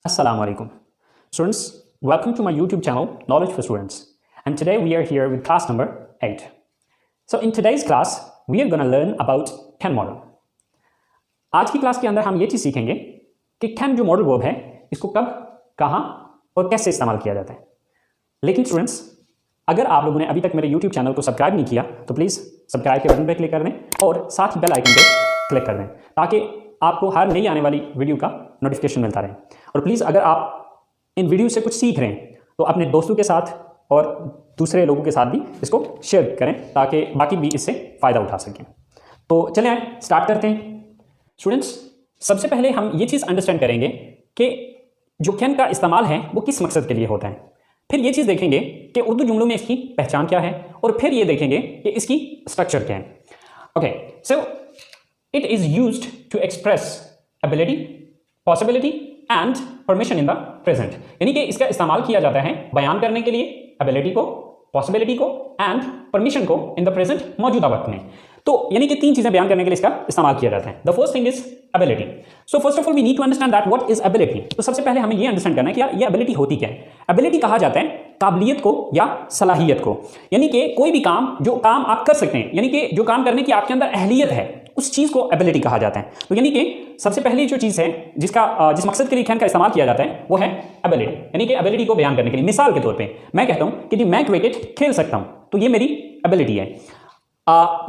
Assalamu alaikum. Students, welcome to my YouTube channel, Knowledge for Students. And today we are here with class number 8. So in today's class, we are going to learn about can model. आज की class के अंदर हम ये चीज़ सीखेंगे कि can जो modal verb है, इसको कब, कहाँ और कैसे इस्तेमाल किया जाता है. लेकिन स्टूडेंट्स, अगर आप लोगों ने अभी तक मेरे YouTube चैनल को सब्सक्राइब नहीं किया तो प्लीज़ सब्सक्राइब के बटन पर क्लिक कर दें और साथ ही बेल आइकन पर क्लिक कर दें ताकि आपको हर नई आने वाली वीडियो का नोटिफिकेशन मिलता रहे. और प्लीज़ अगर आप इन वीडियो से कुछ सीख रहे हैं तो अपने दोस्तों के साथ और दूसरे लोगों के साथ भी इसको शेयर करें ताकि बाकी भी इससे फ़ायदा उठा सकें. तो चलें आए स्टार्ट करते हैं. स्टूडेंट्स, सबसे पहले हम ये चीज़ अंडरस्टैंड करेंगे कि जो कैन का इस्तेमाल है वो किस मकसद के लिए होता है. फिर ये चीज़ देखेंगे कि उर्दू जुमलों में इसकी पहचान क्या है और फिर ये देखेंगे कि इसकी स्ट्रक्चर क्या है. Okay, so it is used to express ability, possibility and permission in the present. यानी कि इसका इस्तेमाल किया जाता है बयान करने के लिए ability को, possibility को and permission को in the present मौजूदा वक्त में. तो यानी कि तीन चीजें बयान करने के लिए इसका इस्तेमाल किया जाता है. The first thing is ability. So first of all we need to understand that what is ability. तो सबसे पहले हमें ये अंडरस्टैंड करना है कि यार ये ability होती क्या है. Ability कहा जाता है काबिलियत को या सलाहियत को. यानी कि कोई भी काम जो काम आप कर सकते हैं, यानी कि जो काम करने की आपके अंदर अहलियत है, उस चीज़ को एबिलिटी कहा जाता है. तो यानी कि सबसे पहली जो चीज़ है जिस मकसद के लिए कैन का इस्तेमाल किया जाता है वो है एबिलिटी. यानी कि एबिलिटी को बयान करने के लिए. मिसाल के तौर पे मैं कहता हूँ कि जी मैं क्रिकेट खेल सकता हूँ तो ये मेरी एबिलिटी है.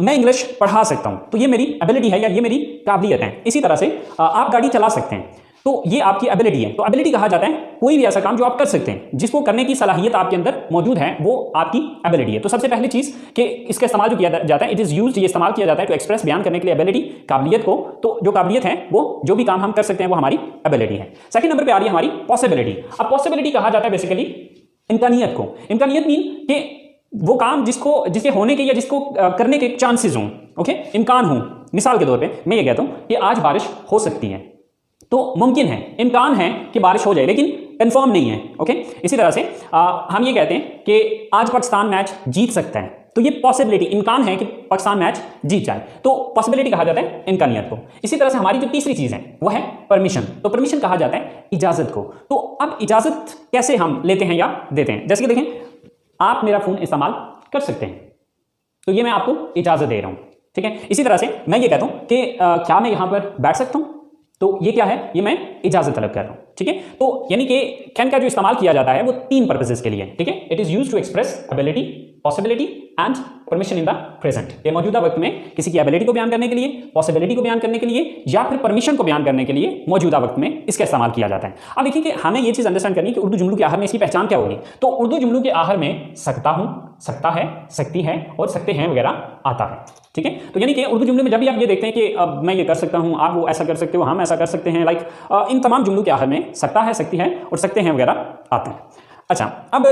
मैं इंग्लिश पढ़ा सकता हूँ तो ये मेरी एबिलिटी है या ये मेरी काबिलियत है. इसी तरह से आप गाड़ी चला सकते हैं तो ये आपकी एबिलिटी है. तो एबिलिटी कहा जाता है कोई भी ऐसा काम जो आप कर सकते हैं जिसको करने की सलाहियत आपके अंदर मौजूद है, वो आपकी एबिलिटी है. तो सबसे पहली चीज़ कि इसका इस्तेमाल जो किया जाता है, इट इज़ यूज्ड, ये इस्तेमाल किया जाता है टू एक्सप्रेस, बयान करने के लिए एबिलिटी, काबिलियत को. तो जो काबिलियत है वो जो भी काम हम कर सकते हैं वो हमारी एबिलिटी है. सेकंड नंबर पे आ रही है हमारी पॉसिबिलिटी. अब पॉसिबिलिटी कहा जाता है बेसिकली इम्कानियत को. इम्कानियत मीन कि वो काम जिसके होने के या जिसको करने के चांसेस हों. ओके, इम्कान हो. मिसाल के तौर पर मैं ये कहता हूँ कि आज बारिश हो सकती है तो मुमकिन है, इम्कान है कि बारिश हो जाए लेकिन कंफर्म नहीं है. ओके, इसी तरह से हम ये कहते हैं कि आज पाकिस्तान मैच जीत सकता है तो ये पॉसिबिलिटी, इम्कान है कि पाकिस्तान मैच जीत जाए. तो पॉसिबिलिटी कहा जाता है इम्कानियत को. इसी तरह से हमारी जो तीसरी चीज़ है वो है परमिशन. तो परमिशन कहा जाता है इजाज़त को. तो अब इजाज़त कैसे हम लेते हैं या देते हैं. जैसे कि देखें, आप मेरा फ़ोन इस्तेमाल कर सकते हैं तो ये मैं आपको इजाज़त दे रहा हूँ. ठीक है. इसी तरह से मैं ये कहता हूँ कि क्या मैं यहाँ पर बैठ सकता हूँ, तो ये क्या है, ये मैं इजाजत तलब कर रहा हूं. ठीक है. तो यानी कि कैन का जो इस्तेमाल किया जाता है वो तीन पर्पसेस के लिए. ठीक है. It is used to express ability, possibility and permission in the present. ये मौजूदा वक्त में किसी की एबिलिटी को बयान करने के लिए, पॉसिबिलिटी को बयान करने के लिए या फिर परमिशन को बयान करने के लिए मौजूदा वक्त में इसका इस्तेमाल किया जाता है. अब देखिए कि हमें ये चीज़ अंडरस्टैंड करनी है कि उर्दू जुमलों के आखिर में इसकी पहचान क्या होगी. तो उर्दू जुमलों के आखिर में सकता हूं, सकता है, सकती है और सकते हैं वगैरह आता है. ठीक है. तो यानी कि उर्दू जुमले में जब भी आप ये देखते हैं कि अब मैं ये कर सकता हूं, आप वो ऐसा कर सकते हो, हम ऐसा कर सकते हैं, लाइक इन तमाम जुमलों के आखिर में सकता है, सकती है और सकते हैं वगैरह आते हैं. अच्छा, अब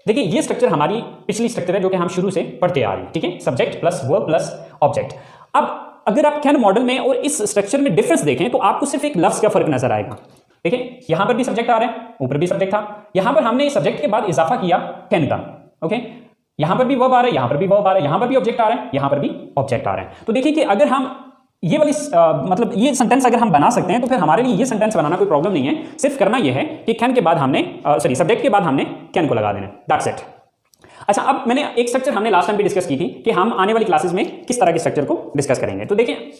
देखिए ये स्ट्रक्चर हमारी पिछली स्ट्रक्चर है जो कि हम शुरू से पढ़ते आ रहे हैं. ठीक है. Subject plus verb plus object. अब अगर आप कैन मॉडल में और इस स्ट्रक्चर में डिफरेंस देखें तो आपको सिर्फ एक लफ्ज का फर्क नजर आएगा. देखिए, यहां पर भी सब्जेक्ट आ रहा है, ऊपर भी सब्जेक्ट था. यहां पर हमने सब्जेक्ट के बाद इजाफा किया कैन का. ओके, यहां पर भी वर्ब आ रहा है, यहां पर भी वर्ब आ रहा है, यहां पर भी ऑब्जेक्ट आ रहा है, यहां पर भी ऑब्जेक्ट आ रहा है. तो देखिए कि अगर हम ये वाली मतलब ये सेंटेंस अगर हम बना सकते हैं तो फिर हमारे लिए ये सेंटेंस बनाना कोई प्रॉब्लम नहीं है. सिर्फ करना ये है कि कैन के बाद हमने सब्जेक्ट के बाद हमने कैन को लगा देना. That's it. अच्छा, अब मैंने एक स्ट्रक्चर हमने लास्ट टाइम भी डिस्कस की थी कि हम आने वाली क्लासेस में किस तरह के स्ट्रक्चर को डिस्कस करेंगे. तो देखिए,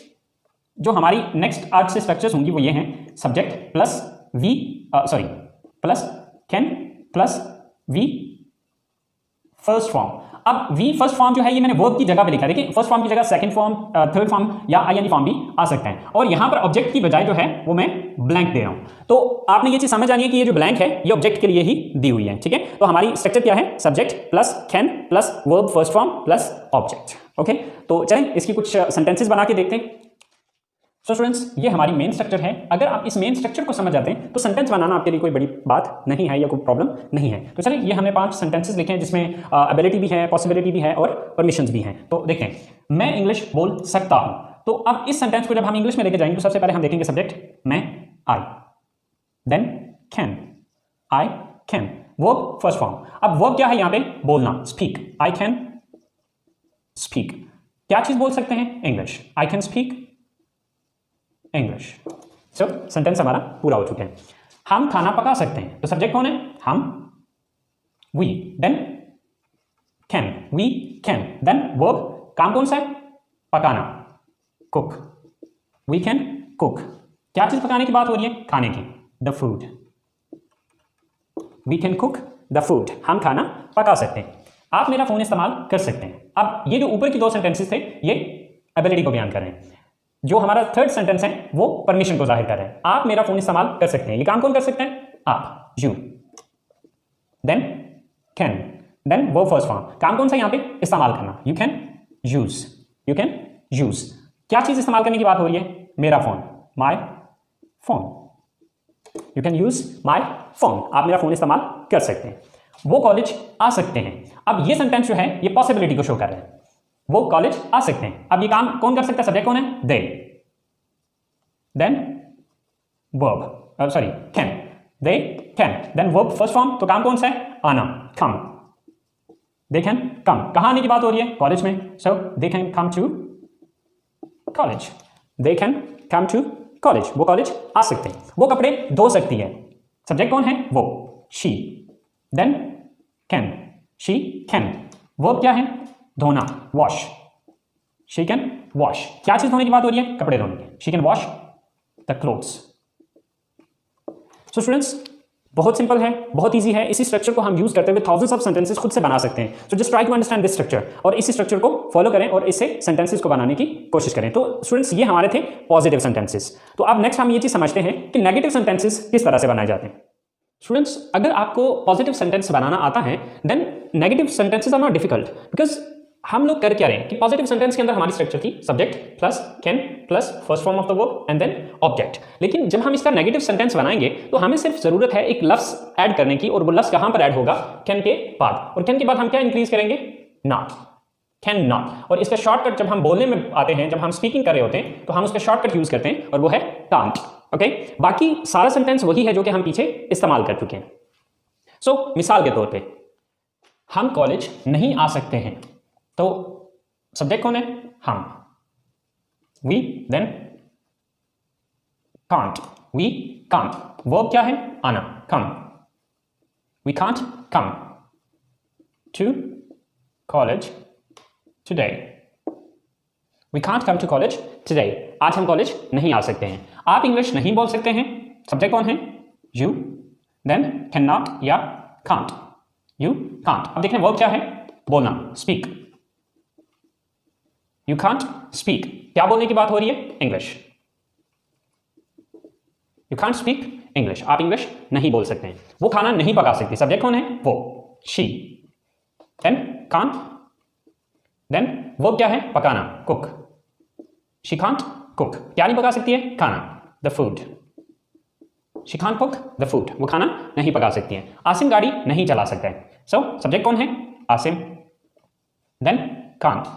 जो हमारी नेक्स्ट आज से स्ट्रक्चर्स होंगी वो ये हैं subject plus V plus can plus V first form. अब वी फर्स्ट फॉर्म जो है ये मैंने वर्ब की जगह पे लिखा है. देखिए, फर्स्ट फॉर्म की जगह सेकंड फॉर्म, थर्ड फॉर्म या आईएनजी फॉर्म भी आ सकता है. और यहां पर ऑब्जेक्ट की बजाय जो है वो मैं ब्लैंक दे रहा हूं. तो आपने ये चीज समझ आनी है कि ये जो ब्लैंक है ये ऑब्जेक्ट के लिए ही दी हुई है. ठीक है. तो हमारी स्ट्रक्चर क्या है, subject plus can plus verb first form plus object. Okay. तो चलें इसकी कुछ सेंटेंसेस बना के देखते हैं. सो स्टूडेंट्स, ये हमारी मेन स्ट्रक्चर है. अगर आप इस मेन स्ट्रक्चर को समझ जाते हैं तो सेंटेंस बनाना आपके लिए कोई बड़ी बात नहीं है या कोई प्रॉब्लम नहीं है. तो चलिए, ये हमने 5 सेंटेंसेस लिखे हैं जिसमें एबिलिटी भी है, पॉसिबिलिटी भी है और परमिशंस भी हैं. तो देखें, मैं इंग्लिश बोल सकता हूं. तो अब इस सेंटेंस को जब हम इंग्लिश में लेके जाएंगे तो सबसे पहले हम देखेंगे सब्जेक्ट मैं, I, then can, I can, verb first form. अब वर्ब क्या है यहाँ पे, बोलना, स्पीक. I can speak. क्या चीज बोल सकते हैं, English. I can speak English. So sentence हमारा पूरा हो चुका है. हम खाना पका सकते हैं, तो सब्जेक्ट कौन है? हम, we, then can, we can, then verb, काम कौन सा है? पकाना, कुक, वी कैन कुक। क्या चीज पकाने की बात हो रही है? खाने की, the food, we can cook the food, हम खाना पका सकते हैं। आप मेरा फोन इस्तेमाल कर सकते हैं। अब ये जो ऊपर की दो सेंटेंसेस थे ये एबिलिटी को बयान कर रहे हैं। जो हमारा थर्ड सेंटेंस है वो परमिशन को जाहिर कर रहा है। आप मेरा फोन इस्तेमाल कर सकते हैं, ये काम कौन कर सकते हैं? आप, you, then can, then verb first form, काम कौन सा यहां पे? इस्तेमाल करना, you can use, you can use. क्या चीज इस्तेमाल करने की बात हो रही है? मेरा phone, my phone, you can use my phone, आप मेरा फोन इस्तेमाल कर सकते हैं। वो कॉलेज आ सकते हैं। अब ये सेंटेंस जो है ये पॉसिबिलिटी को शो कर रहा है। वो कॉलेज आ सकते हैं। अब ये काम कौन कर सकता है? सब्जेक्ट कौन है? They, then verb, sorry can, they can, then verb first form, तो काम कौन सा है? आना, कम, दे कैन कम। कहाँ आने की बात हो रही है? कॉलेज में, so they can come to college, they can come to college, वो कॉलेज आ सकते हैं। वो कपड़े धो सकती है, सब्जेक्ट कौन है? वो, she, then can, she can, verb क्या है? धोना, वॉश, शी कैन वॉश। क्या चीज धोने की बात हो रही है? कपड़े धोने की, she can wash the clothes. So students, बहुत सिंपल है, बहुत इजी है। इसी स्ट्रक्चर को हम यूज करते हुए थाउजेंड्स ऑफ सेंटेंसेस खुद से बना सकते हैं। So just try to understand this structure और इसी स्ट्रक्चर को फॉलो करें और इससे सेंटेंसेस को बनाने की कोशिश करें। तो स्टूडेंट्स, ये हमारे थे पॉजिटिव सेंटेंसेस। तो अब नेक्स्ट हम ये चीज समझते हैं कि नेगेटिव सेंटेंसेस किस तरह से बनाए जाते हैं। स्टूडेंट्स, अगर आपको पॉजिटिव सेंटेंस बनाना आता है then negative sentences are not difficult, because हम लोग कर क्या रहे हैं कि पॉजिटिव सेंटेंस के अंदर हमारी स्ट्रक्चर थी subject plus can plus first form of the verb and then object. लेकिन जब हम इसका नेगेटिव सेंटेंस बनाएंगे तो हमें सिर्फ जरूरत है एक लफ्ज ऐड करने की, और वो लफ्ज कहां पर ऐड होगा? कैन के बाद। और कैन के बाद हम क्या इंक्रीज करेंगे? Not, can not. और इसका शॉर्टकट जब हम बोलने में आते हैं, जब हम स्पीकिंग कर रहे होते हैं, तो हम उसका शॉर्टकट यूज करते हैं और वो है कांट। ओके, बाकी सारा सेंटेंस वही है जो कि हम पीछे इस्तेमाल कर चुके हैं। सो मिसाल के तौर पे हम कॉलेज नहीं आ सकते हैं, तो सब्जेक्ट कौन है? हम, we, then can't, we can't, verb क्या है? आना, come, we can't come to college today, we can't come to college today, आज हम कॉलेज नहीं आ सकते हैं। आप इंग्लिश नहीं बोल सकते हैं, सब्जेक्ट कौन है? यू, देन कैन नॉट या कांट, यू कांट। अब देखें वर्ब क्या है? बोलना, स्पीक, यू कांट स्पीक, क्या बोलने की बात हो रही है? English, you can't speak English, आप इंग्लिश नहीं बोल सकते हैं। वो खाना नहीं पका सकती, सब्जेक्ट कौन है? वो, she, then can't, then verb क्या है? पकाना, कुक, शी कांट कुक, क्या नहीं पका सकती है? खाना, the food, she can't cook the food, वो खाना नहीं पका सकती है। आसिम गाड़ी नहीं चला सकता है, सो सब्जेक्ट कौन है? Asim, then can't,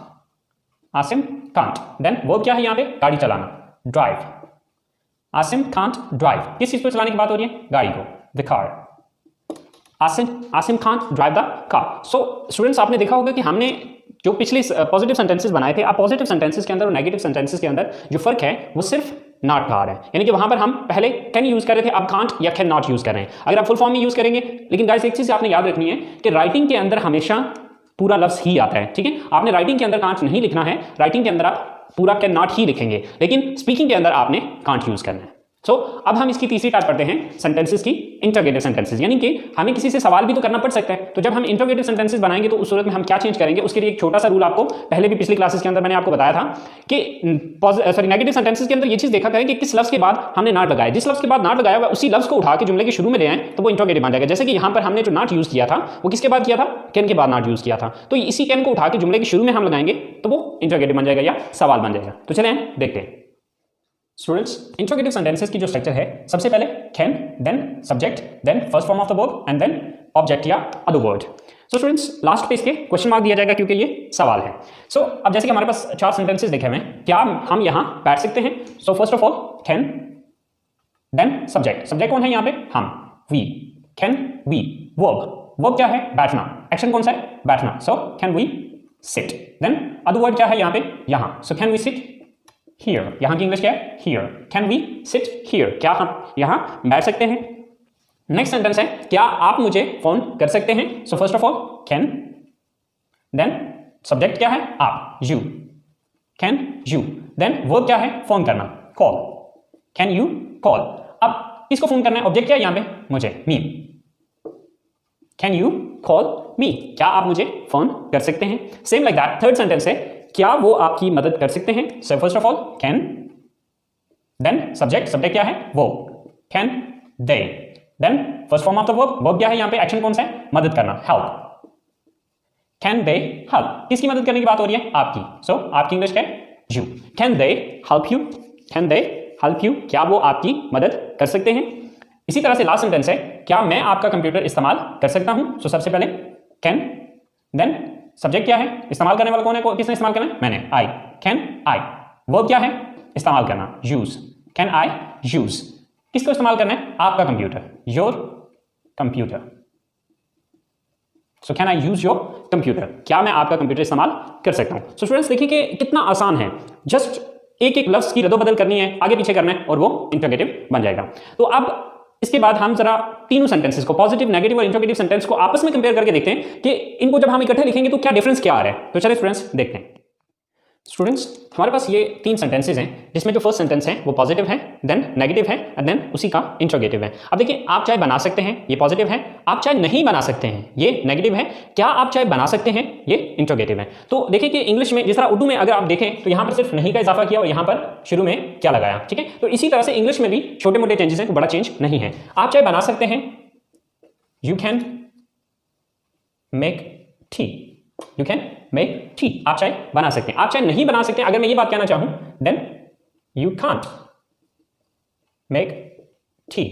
Asim can't, then verb क्या है यहाँ पे? गाड़ी चलाना, ड्राइव, आसिम कांट ड्राइव, किस चीज पर चलाने की बात हो रही है? गाड़ी को, the car, Asim can't drive the car. So students, आपने देखा होगा कि हमने जो पिछले पॉजिटिव सेंटेंसेस बनाए थे, अब पॉजिटिव सेंटेंसेस के अंदर और नेगेटिव सेंटेंसेस के अंदर जो फर्क है वो सिर्फ नॉट का आ रहा है। यानी कि वहां पर हम पहले कैन यूज कर रहे थे, अब कांट या कैन नॉट यूज कर रहे हैं। अगर आप फुल फॉर्म में यूज करेंगे, लेकिन गाइस एक चीज आपने याद रखनी है कि राइटिंग के अंदर हमेशा पूरा लफ्ज ही आता है, ठीक है? आपने राइटिंग के अंदर कांट नहीं लिखना है, राइटिंग के अंदर आप पूरा कैन नॉट ही लिखेंगे, लेकिन स्पीकिंग के अंदर आपने कांट यूज करना है। सो अब हम इसकी तीसरी टाइप पढ़ते हैं सेंटेंसेस की, इंटरोगेटिव सेंटेंसेस, यानी कि हमें किसी से सवाल भी तो करना पड़ सकता है। तो जब हम इंटरोगेटिव सेंटेंसेस बनाएंगे तो उस सूरत में हम क्या चेंज करेंगे, उसके लिए एक छोटा सा रूल आपको पहले भी पिछली क्लासेस के अंदर मैंने आपको बताया था कि नेगेटिव सेंटेंसेस के अंदर ये चीज देखा करें कि किस लफ्ज के बाद हमने नॉट लगाया, जिस लफ्ज के बाद नॉट लगाया हुआ उसी लफ्ज को उठा के जुमले के शुरू में ले आए तो वो इंटरोगेटिव बन जाएगा। जैसे कि यहाँ पर हमने जो नॉट यूज किया था वो किसके बाद किया था? कैन के बाद नॉट यूज किया था, तो इसी कैन को उठा के जुमले के शुरू में हम लगाएंगे तो वो इंटरोगेटिव बन जाएगा या सवाल बन जाएगा। तो चलें देखते हैं स्टूडेंट्स, इंटरोगेटिव सेंटेंसेस की जो स्ट्रक्चर है, सबसे पहले can, then subject, then first form of the verb and then object या other word. So students, last पे इसके क्वेश्चन मार्क दिया जाएगा क्योंकि ये सवाल है। सो अब जैसे कि हमारे पास 4 सेंटेंसेस देखे हुए हैं, क्या हम यहाँ बैठ सकते हैं? So first of all can, then subject, subject कौन है यहाँ पे? हम, वी, कैन वी, वर्ब क्या है? बैठना, एक्शन कौन सा है? बैठना, so can we sit, then other word क्या है यहाँ पे? यहाँ, so can we sit here, यहाँ की इंग्लिश क्या है? Here, can we sit here, क्या हम यहाँ बैठ सकते हैं? नेक्स्ट सेंटेंस है क्या आप मुझे फोन कर सकते हैं। So first of all can, then subject क्या है आप, you, can you, then verb क्या है फोन करना, कॉल, कैन यू कॉल। अब किसको फोन करना है, ऑब्जेक्ट क्या है यहां पे, मुझे, me, can you call me, क्या आप मुझे फोन कर सकते हैं। Same like that third sentence है क्या वो आपकी मदद कर सकते हैं। So first of all can, then subject क्या है वो, can they, then first form of the verb क्या है यहां पे, एक्शन कौन सा है, मदद करना, हेल्प, कैन दे हेल्प, किसकी मदद करने की बात हो रही है, आपकी। सो आपकी इंग्लिश क्या है, you, can they help you, can they help you, क्या वो आपकी मदद कर सकते हैं। इसी तरह से लास्ट सेंटेंस है क्या मैं आपका कंप्यूटर इस्तेमाल कर सकता हूं। सो सबसे पहले कैन, देन सब्जेक्ट क्या है, इस्तेमाल करने वाला कौन है, किसने इस्तेमाल करना है, मैंने, आई, कैन आई, वर्ब क्या है, इस्तेमाल करना, यूज, कैन आई यूज, किसको इस्तेमाल करना है, आपका computer, your computer. So can I use your computer, क्या मैं आपका कंप्यूटर इस्तेमाल कर सकता हूं। सो स्टूडेंट्स देखिए कि कितना आसान है, जस्ट एक एक लफ्ज की रद्दोबदल करनी है, आगे पीछे करना है और वो इंटरोगेटिव बन जाएगा। तो अब इसके बाद हम जरा तीनों सेंटेंसेस को, पॉजिटिव, नेगेटिव और इंटरोगेटिव सेंटेंस को आपस में कंपेयर करके देखते हैं कि इनको जब हम इकट्ठे लिखेंगे तो क्या डिफरेंस क्या आ रहा है। तो चलिए स्टूडेंट्स देखते हैं। स्टूडेंट्स हमारे पास ये तीन सेंटेंसेस हैं जिसमें जो फर्स्ट सेंटेंस है वो पॉजिटिव है, देन नेगेटिव है एंड देन उसी का इंट्रोगेटिव है। अब देखिए आप चाहे बना सकते हैं, ये पॉजिटिव है, आप चाहे नहीं बना सकते हैं, ये नेगेटिव है, क्या आप चाहे बना सकते हैं, ये इंट्रोगेटिव है। तो देखिए कि इंग्लिश में जिस तरह उर्दू में अगर आप देखें तो यहाँ पर सिर्फ नहीं का इजाफा किया और यहाँ पर शुरू में क्या लगाया, ठीक है। तो इसी तरह से इंग्लिश में भी छोटे मोटे चेंजेस हैं, कोई बड़ा चेंज नहीं है। आप चाहे बना सकते हैं, you can make tea, you can make tea, आप चाहे बना सकते हैं। आप चाहे नहीं बना सकते, अगर मैं ये बात कहना चाहूं then you can't make tea.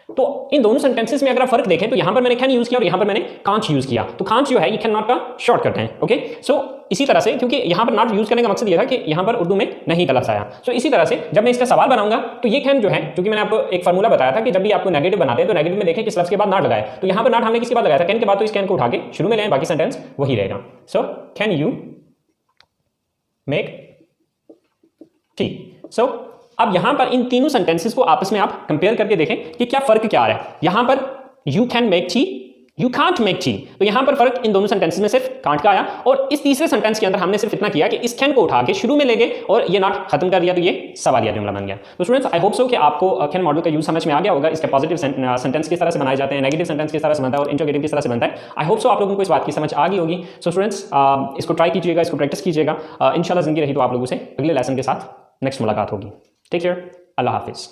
तो इन दोनों सेंटेंसेस में अगर आप फर्क देखें तो यहां पर मैंने कैन यूज किया और यहां पर मैंने कांट यूज किया। तो कांट जो है ये कैन नॉट का शॉर्टकट है, ओके। सो इसी तरह से, क्योंकि यहां पर नॉट यूज करने का मकसद ये था कि यहां पर उर्दू में नहीं का लफ्ज आया। सो इसी तरह से जब मैं इसका सवाल बनाऊंगा तो ये कैन जो है, क्योंकि मैंने आपको एक फार्मूला बताया था कि जब भी आपको नेगेटिव बनाते हैं तो नेगेटिव में देखें किस लफ्ज के बाद नॉट लगाए। तो यहां पर नॉट हमने किसके बाद लगाया था, कैन के बाद, तो इस कैन को उठा के शुरू में लें, बाकी सेंटेंस वही रहेगा। So can you make tea. So अब यहां पर इन तीनों सेंटेंसेस को आपस में आप कंपेयर करके देखें कि क्या फर्क क्या आ रहा है। यहां पर you can make tea, you can't make tea, तो यहां पर फर्क इन दोनों सेंटेंसेस में सिर्फ कांट का आया। और इस तीसरे सेंटेंस के अंदर हमने सिर्फ इतना किया कि इस कैन को उठा के शुरू में ले गए और ये नॉट खत्म कर दिया, तो ये सवालिया जुमला बन गया। तो स्टूडेंट्स आई होप सो कि आपको कैन मॉडल का यूज समझ में आ गया होगा, इसके पॉजिटिव सेंटेंस किस तरह से बनाए जाते हैं, नेगेटिव सेंटेंस किस तरह से बनता है और इंट्रोगेटिव किस तरह से बनता है। आई होप सो आप लोगों को इस बात की समझ आ गई होगी। सो स्टूडेंट्स इसको ट्राई कीजिएगा, इसको प्रैक्टिस कीजिएगा। इंशाल्लाह जिंदगी रही तो आप लोगों से अगले लेसन के साथ नेक्स्ट मुलाकात होगी। टेक केयर, अल्लाह हाफिज़।